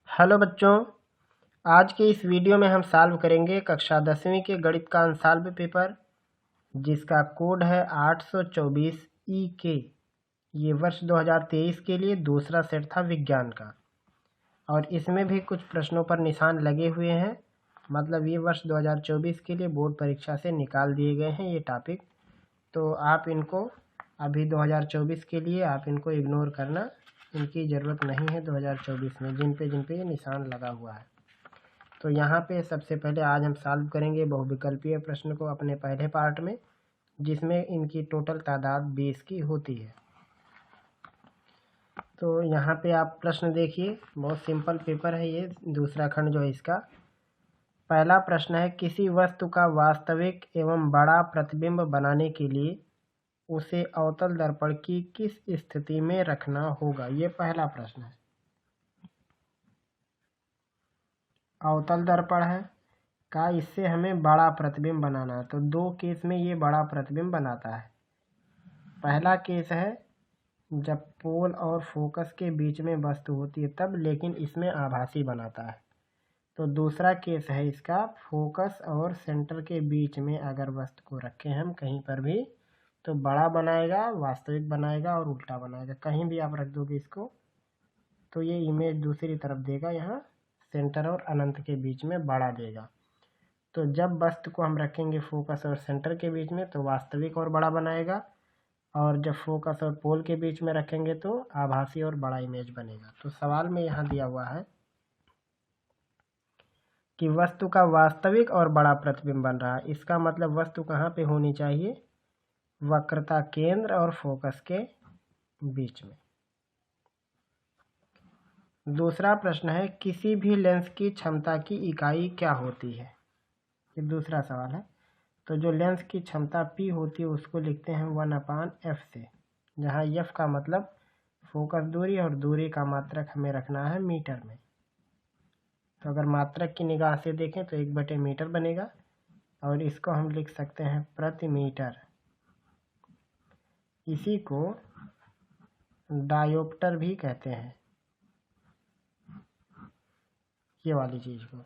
Hello बच्चों, आज के इस वीडियो में हम सॉल्व करेंगे कक्षा 10वीं के गणित का अनसॉल्व पेपर, जिसका कोड है 824 EK। ये वर्ष 2023 के लिए दूसरा सेट था विज्ञान का, और इसमें भी कुछ प्रश्नों पर निशान लगे हुए हैं। मतलब ये वर्ष 2024 के लिए बोर्ड परीक्षा से निकाल दिए गए हैं ये टॉपिक। तो आप इनको अभी 2024 के लिए आप इनको इग्नोर करना, इनकी ज़रूरत नहीं है 2024 में, जिन पे ये निशान लगा हुआ है। तो यहाँ पे सबसे पहले आज हम सॉल्व करेंगे बहुविकल्पीय प्रश्न को अपने पहले पार्ट में, जिसमें इनकी टोटल तादाद 20 की होती है। तो यहाँ पे आप प्रश्न देखिए, बहुत सिंपल पेपर है ये, दूसरा खंड जो है इसका। पहला प्रश्न है, किसी वस्तु का वास्तविक एवं बड़ा प्रतिबिंब बनाने के लिए उसे अवतल दर्पण की किस स्थिति में रखना होगा। ये पहला प्रश्न है। अवतल दर्पण है का, इससे हमें बड़ा प्रतिबिंब बनाना है। तो दो केस में ये बड़ा प्रतिबिंब बनाता है। पहला केस है जब पोल और फोकस के बीच में वस्तु होती है तब, लेकिन इसमें आभासी बनाता है। तो दूसरा केस है इसका, फोकस और सेंटर के बीच में अगर वस्तु को रखें हम कहीं पर भी, तो बड़ा बनाएगा, वास्तविक बनाएगा और उल्टा बनाएगा। कहीं भी आप रख दोगे इसको तो ये इमेज दूसरी तरफ देगा, यहाँ सेंटर और अनंत के बीच में बड़ा देगा। तो जब वस्तु को हम रखेंगे फोकस और सेंटर के बीच में तो वास्तविक और बड़ा बनाएगा, और जब फोकस और पोल के बीच में रखेंगे तो आभासी और बड़ा इमेज बनेगा। तो सवाल में यहाँ दिया हुआ है कि वस्तु का वास्तविक और बड़ा प्रतिबिंब बन रहा है। इसका मतलब वस्तु कहाँ पे होनी चाहिए, वक्रता केंद्र और फोकस के बीच में। दूसरा प्रश्न है, किसी भी लेंस की क्षमता की इकाई क्या होती है। ये दूसरा सवाल है। तो जो लेंस की क्षमता P होती है उसको लिखते हैं 1/f से, जहाँ f का मतलब फोकस दूरी और दूरी का मात्रक हमें रखना है मीटर में। तो अगर मात्रक की निगाह से देखें तो 1/मीटर बनेगा, और इसको हम लिख सकते हैं प्रति मीटर। इसी को डायोप्टर भी कहते हैं, ये वाली चीज़ को।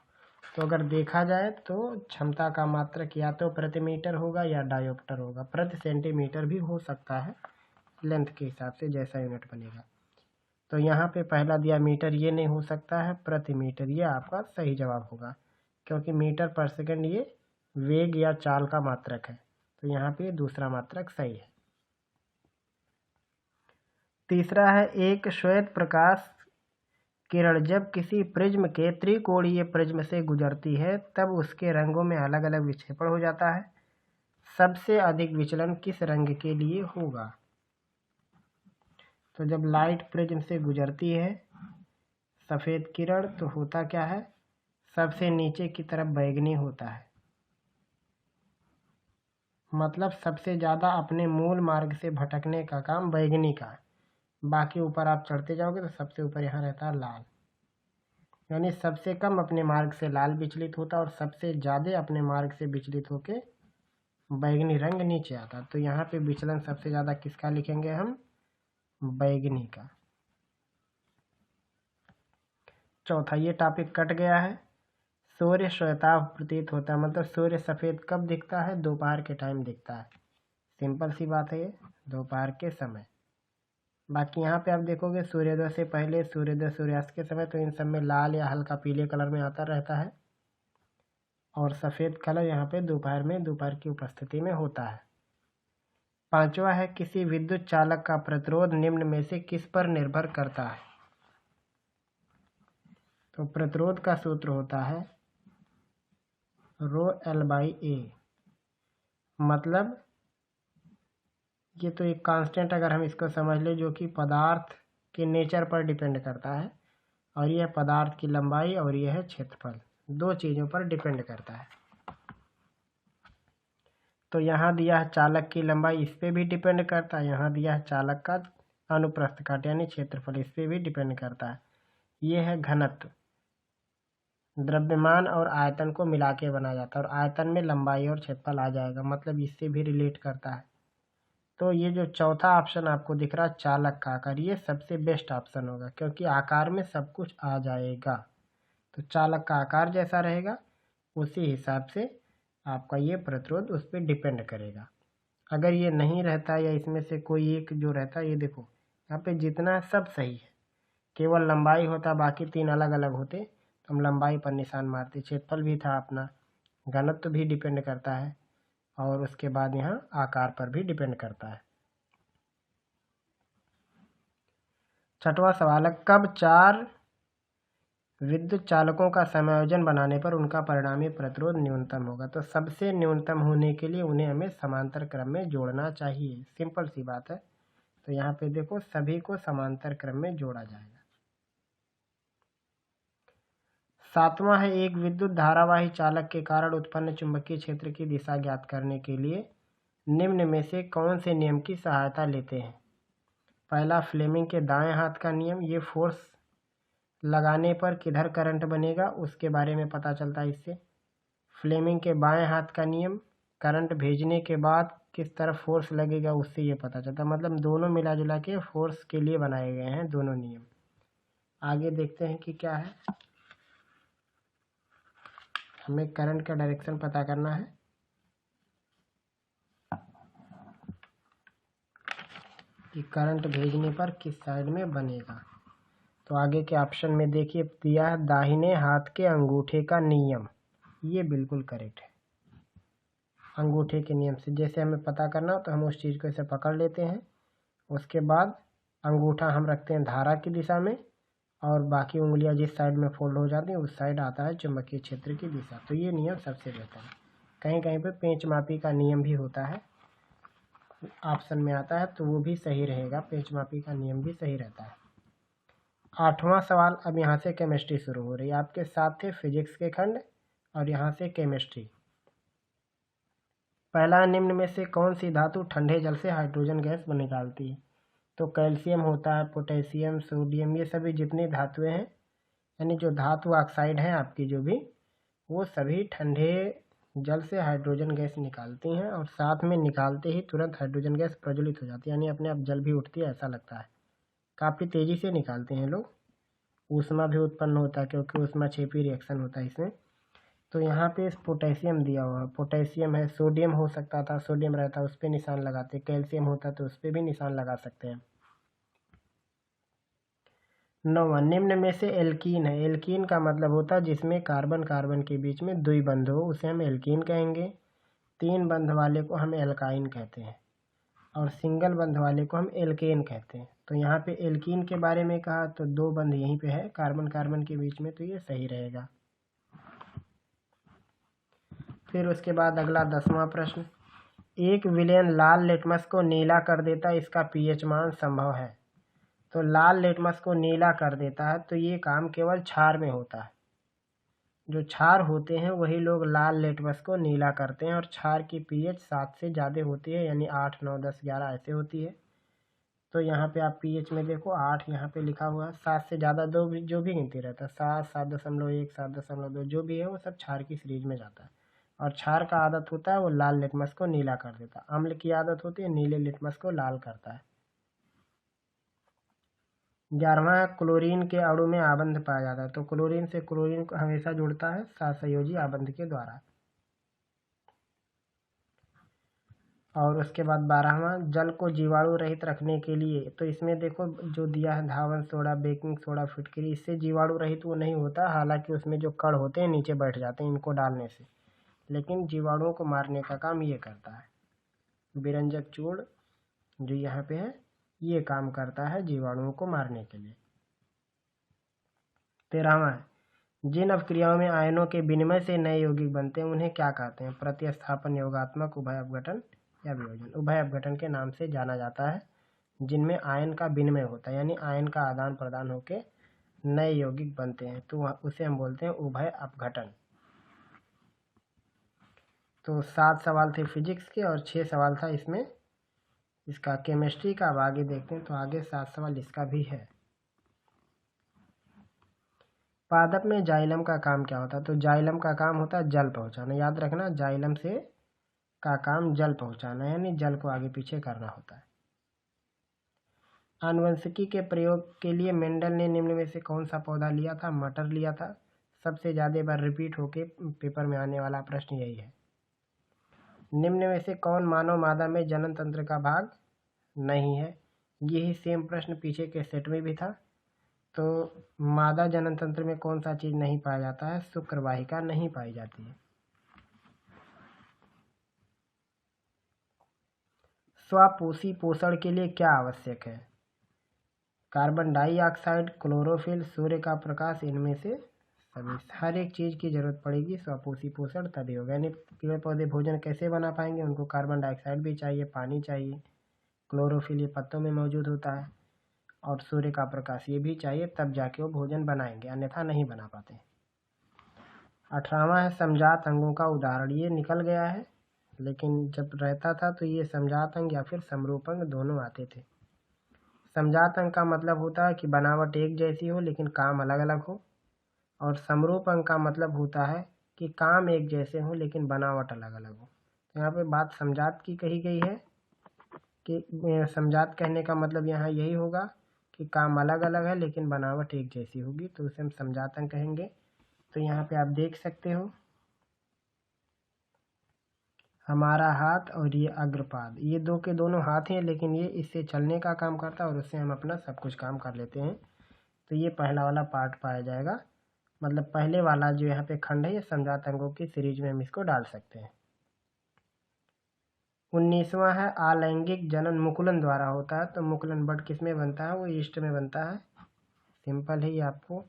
तो अगर देखा जाए तो क्षमता का मात्रक या तो प्रति मीटर होगा या डायोप्टर होगा। प्रति सेंटीमीटर भी हो सकता है, लेंथ के हिसाब से जैसा यूनिट बनेगा। तो यहाँ पे पहला दिया मीटर, ये नहीं हो सकता है, प्रति मीटर ये आपका सही जवाब होगा, क्योंकि मीटर पर सेकंड ये वेग या चाल का मात्रक है। तो यहाँ पे दूसरा मात्रक सही है। तीसरा है, एक श्वेत प्रकाश किरण जब किसी प्रिज्म के त्रिकोणीय प्रिज्म से गुजरती है तब उसके रंगों में अलग अलग विक्षेपण हो जाता है। सबसे अधिक विचलन किस रंग के लिए होगा। तो जब लाइट प्रिज्म से गुजरती है सफ़ेद किरण, तो होता क्या है, सबसे नीचे की तरफ बैगनी होता है। मतलब सबसे ज़्यादा अपने मूल मार्ग से भटकने का काम बैगनी का। बाकी ऊपर आप चढ़ते जाओगे तो सबसे ऊपर यहाँ रहता है लाल। यानी सबसे कम अपने मार्ग से लाल विचलित होता है और सबसे ज़्यादा अपने मार्ग से विचलित होके बैगनी रंग नीचे आता। तो यहाँ पे विचलन सबसे ज़्यादा किसका लिखेंगे हम, बैगनी का। चौथा, ये टॉपिक कट गया है। सूर्य श्वेताभ प्रतीत होता है, मतलब सूर्य सफ़ेद कब दिखता है, दोपहर के टाइम दिखता है। सिंपल सी बात है ये, दोपहर के समय। बाकी यहाँ पे आप देखोगे सूर्योदय से पहले, सूर्योदय सूर्यास्त के समय, तो इन सब में लाल या हल्का पीले कलर में आता रहता है, और सफ़ेद कलर यहाँ पे दोपहर में, दोपहर की उपस्थिति में होता है। पांचवा है, किसी विद्युत चालक का प्रतिरोध निम्न में से किस पर निर्भर करता है। तो प्रतिरोध का सूत्र होता है ρL/A। मतलब ये तो एक कांस्टेंट अगर हम इसको समझ लें, जो कि पदार्थ के नेचर पर डिपेंड करता है, और यह पदार्थ की लंबाई और यह है क्षेत्रफल, दो चीज़ों पर डिपेंड करता है। तो यहाँ दिया है चालक की लंबाई, इस पर भी डिपेंड करता है। यहाँ दिया है चालक का अनुप्रस्थ काट यानी क्षेत्रफल, इस पर भी डिपेंड करता है। ये है घनत्व, द्रव्यमान और आयतन को मिला के बनाया जाता है, और आयतन में लंबाई और क्षेत्रफल आ जाएगा, मतलब इससे भी रिलेट करता है। तो ये जो चौथा ऑप्शन आपको दिख रहा है चालक का आकार, ये सबसे बेस्ट ऑप्शन होगा क्योंकि आकार में सब कुछ आ जाएगा। तो चालक का आकार जैसा रहेगा उसी हिसाब से आपका ये प्रतिरोध उस पर डिपेंड करेगा। अगर ये नहीं रहता या इसमें से कोई एक जो रहता, ये देखो यहाँ पे जितना है सब सही है, केवल लंबाई होता बाकी 3 अलग अलग होते तो हम लंबाई पर निशान मारते। क्षेत्रफल भी था अपना, घनत्व भी डिपेंड करता है और उसके बाद यहाँ आकार पर भी डिपेंड करता है। छठवां सवाल है, कब 4 विद्युत चालकों का समायोजन बनाने पर उनका परिणामी प्रतिरोध न्यूनतम होगा? तो सबसे न्यूनतम होने के लिए उन्हें हमें समांतर क्रम में जोड़ना चाहिए। सिंपल सी बात है। तो यहाँ पे देखो सभी को समांतर क्रम में जोड़ा जाएगा। सातवां है, एक विद्युत धारावाही चालक के कारण उत्पन्न चुंबकीय क्षेत्र की दिशा ज्ञात करने के लिए निम्न में से कौन से नियम की सहायता लेते हैं? पहला, फ्लेमिंग के दाएं हाथ का नियम, ये फोर्स लगाने पर किधर करंट बनेगा उसके बारे में पता चलता है इससे। फ्लेमिंग के बाएं हाथ का नियम, करंट भेजने के बाद किस तरफ फोर्स लगेगा उससे ये पता चलता है। मतलब दोनों मिला जुला के फोर्स के लिए बनाए गए हैं दोनों नियम। आगे देखते हैं कि क्या है। हमें करंट का डायरेक्शन पता करना है। कि करंट भेजने पर किस साइड में बनेगा। तो आगे के ऑप्शन में देखिए दिया है दाहिने हाथ के अंगूठे का नियम, ये बिल्कुल करेक्ट है। अंगूठे के नियम से जैसे हमें पता करना तो हम उस चीज़ को ऐसे पकड़ लेते हैं, उसके बाद अंगूठा हम रखते हैं धारा की दिशा में और बाकी उंगलियां जिस साइड में फोल्ड हो जाती हैं उस साइड आता है चुंबकीय क्षेत्र की दिशा। तो ये नियम सबसे बेहतर है। कहीं कहीं पे पेंचमापी का नियम भी होता है, ऑप्शन में आता है, तो वो भी सही रहेगा। पेंचमापी का नियम भी सही रहता है। आठवां सवाल, अब यहाँ से केमिस्ट्री शुरू हो रही है। आपके साथ थे फिजिक्स के खंड और यहाँ से केमिस्ट्री। पहला, निम्न में से कौन सी धातु ठंडे जल से हाइड्रोजन गैस निकालती है? तो कैल्शियम होता है, पोटेशियम, सोडियम, ये सभी जितनी धातुएं हैं, यानी जो धातु ऑक्साइड हैं आपकी जो भी, वो सभी ठंडे जल से हाइड्रोजन गैस निकालती हैं और साथ में निकालते ही तुरंत हाइड्रोजन गैस प्रज्वलित हो जाती है, यानी अपने आप जल भी उठती है ऐसा लगता है। काफ़ी तेज़ी से निकालते हैं लोग। ऊष्मा भी उत्पन्न होता है क्योंकि ऊष्मा क्षेपी रिएक्शन होता है इसमें। तो यहाँ पे पोटेशियम दिया हुआ है, पोटेशियम है। सोडियम हो सकता था, सोडियम रहता उस पर निशान लगाते। कैल्शियम होता तो उस पर भी निशान लगा सकते हैं। 9वां, निम्न में से एल्कीन है। एल्कीन का मतलब होता है जिसमें कार्बन कार्बन के बीच में द्विबंध हो, उसे हम एल्कीन कहेंगे। 3 बंध वाले को हम एल्काइन कहते हैं और सिंगल बंध वाले को हम एल्केन कहते हैं। तो यहाँ पे एल्कीन के बारे में कहा तो 2 बंध यहीं पे है कार्बन कार्बन के बीच में, तो ये सही रहेगा। फिर उसके बाद अगला 10वां प्रश्न, एक विलयन लाल लिटमस को नीला कर देता है, इसका पीएच मान संभव है? तो लाल लिटमस को नीला कर देता है तो ये काम केवल क्षार में होता है। जो क्षार होते हैं वही लोग लाल लिटमस को नीला करते हैं और क्षार की पीएच 7 से ज़्यादा होती है, यानी 8, 9, 10, 11 ऐसे होती है। तो यहाँ पे आप पीएच में देखो 8 यहाँ पे लिखा हुआ है। 7 से ज़्यादा दो भी जो भी गिनती रहता है, 7, 7.1, 7.2 जो भी है वो सब क्षार की सीरीज में जाता है। और क्षार का आदत होता है वो लाल लिटमस को नीला कर देता है। अम्ल की आदत होती है नीले लिटमस को लाल करता है। 11वां, क्लोरीन के अणु में आबंध पाया जाता है। तो क्लोरीन से क्लोरीन को हमेशा जुड़ता है सहसंयोजी आबंध के द्वारा। और उसके बाद 12वां, जल को जीवाणु रहित रखने के लिए, तो इसमें देखो जो दिया है धावन सोडा, बेकिंग सोडा, फिटकरी, इससे जीवाणु रहित वो नहीं होता। हालांकि उसमें जो कण होते हैं नीचे बैठ जाते हैं इनको डालने से, लेकिन जीवाणुओं को मारने का काम ये करता है। विरंजक चूर्ण जो यहाँ पे है ये काम करता है जीवाणुओं को मारने के लिए। 13वां, जिन अपक्रियाओं में आयनों के विनिमय से नए यौगिक बनते हैं उन्हें क्या कहते हैं? प्रतिस्थापन, योगात्मक, उभय अपघटन या वियोजन। उभय अपघटन के नाम से जाना जाता है जिनमें आयन का विनिमय होता है, यानी आयन का आदान प्रदान होकर नए यौगिक बनते हैं, तो उसे हम बोलते हैं उभय अपघटन। तो 7 सवाल थे फिजिक्स के और 6 सवाल था इसमें इसका केमिस्ट्री का। अब आगे देखते हैं, तो आगे 7 सवाल इसका भी है। पादप में जाइलम का काम क्या होता है? तो जाइलम का काम होता है जल पहुंचाना। याद रखना, जाइलम से का काम जल पहुंचाना, यानी जल को आगे पीछे करना होता है। आनुवंशिकी के प्रयोग के लिए मेंडल ने निम्न में से कौन सा पौधा लिया था? मटर लिया था। सबसे ज़्यादा बार रिपीट होके पेपर में आने वाला प्रश्न यही है। निम्न में से कौन मानव मादा में जनन तंत्र का भाग नहीं है? यही सेम प्रश्न पीछे के सेट में भी था। तो मादा जनन तंत्र में कौन सा चीज नहीं पाया जाता है? शुक्रवाहिका नहीं पाई जाती है। स्वापोषी पोषण के लिए क्या आवश्यक है? कार्बन डाइऑक्साइड, क्लोरोफिल, सूर्य का प्रकाश, इनमें से सभी। हर एक चीज की जरूरत पड़ेगी, स्वापोषी पोषण तभी होगा। यानी पेड़ पौधे भोजन कैसे बना पाएंगे? उनको कार्बन डाइऑक्साइड भी चाहिए, पानी चाहिए, क्लोरोफिल ये पत्तों में मौजूद होता है, और सूर्य का प्रकाश ये भी चाहिए, तब जाके वो भोजन बनाएंगे, अन्यथा नहीं बना पाते। 18वां है समजात अंगों का उदाहरण। ये निकल गया है, लेकिन जब रहता था तो ये समजात अंग या फिर समरूप अंग दोनों आते थे। समजात अंग का मतलब होता है कि बनावट एक जैसी हो लेकिन काम अलग अलग हो, और समरूप अंग का मतलब होता है कि काम एक जैसे हो लेकिन बनावट अलग अलग हो। तो यहाँ पे बात समजात की कही गई है कि समजात कहने का मतलब यहाँ यही होगा कि काम अलग अलग है लेकिन बनावट एक जैसी होगी, तो उसे हम समजात अंग कहेंगे। तो यहाँ पे आप देख सकते हो हमारा हाथ और ये अग्रपाद, ये दो के दोनों हाथ हैं, लेकिन ये इससे चलने का काम करता है और उससे हम अपना सब कुछ काम कर लेते हैं। तो ये पहला वाला पार्ट पाया जाएगा, मतलब पहले वाला जो यहाँ पे खंड है ये समजात अंगों की सीरीज में हम इसको डाल सकते हैं। 19वां है अलैंगिक जनन मुकुलन द्वारा होता है। तो मुकुलन बट किस में बनता है? वो ईस्ट में बनता है। सिंपल है ये आपको।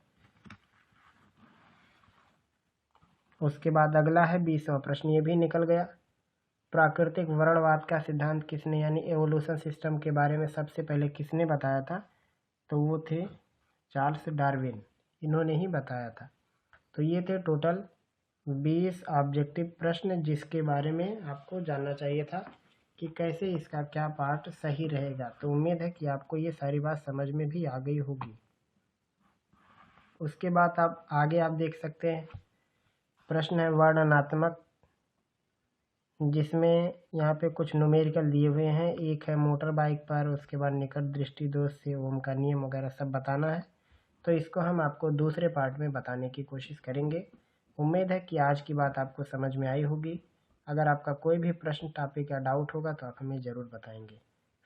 उसके बाद अगला है 20वां प्रश्न, ये भी निकल गया। प्राकृतिक वर्णवाद का सिद्धांत किसने, यानी एवोल्यूशन सिस्टम के बारे में सबसे पहले किसने बताया था? तो वो थे चार्ल्स डार्विन, इन्होंने ही बताया था। तो ये थे टोटल 20 ऑब्जेक्टिव प्रश्न जिसके बारे में आपको जानना चाहिए था कि कैसे इसका क्या पार्ट सही रहेगा। तो उम्मीद है कि आपको ये सारी बात समझ में भी आ गई होगी। उसके बाद आप आगे आप देख सकते हैं प्रश्न है वर्णनात्मक, जिसमें यहाँ पे कुछ न्यूमेरिकल दिए हुए हैं। एक है मोटर बाइक पर, उसके बाद निकट दृष्टि दोष से ओम का नियम वगैरह सब बताना है। तो इसको हम आपको दूसरे पार्ट में बताने की कोशिश करेंगे। उम्मीद है कि आज की बात आपको समझ में आई होगी। अगर आपका कोई भी प्रश्न, टॉपिक या डाउट होगा तो आप हमें ज़रूर बताएंगे।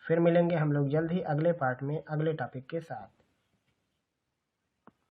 फिर मिलेंगे हम लोग जल्द ही अगले पार्ट में अगले टॉपिक के साथ।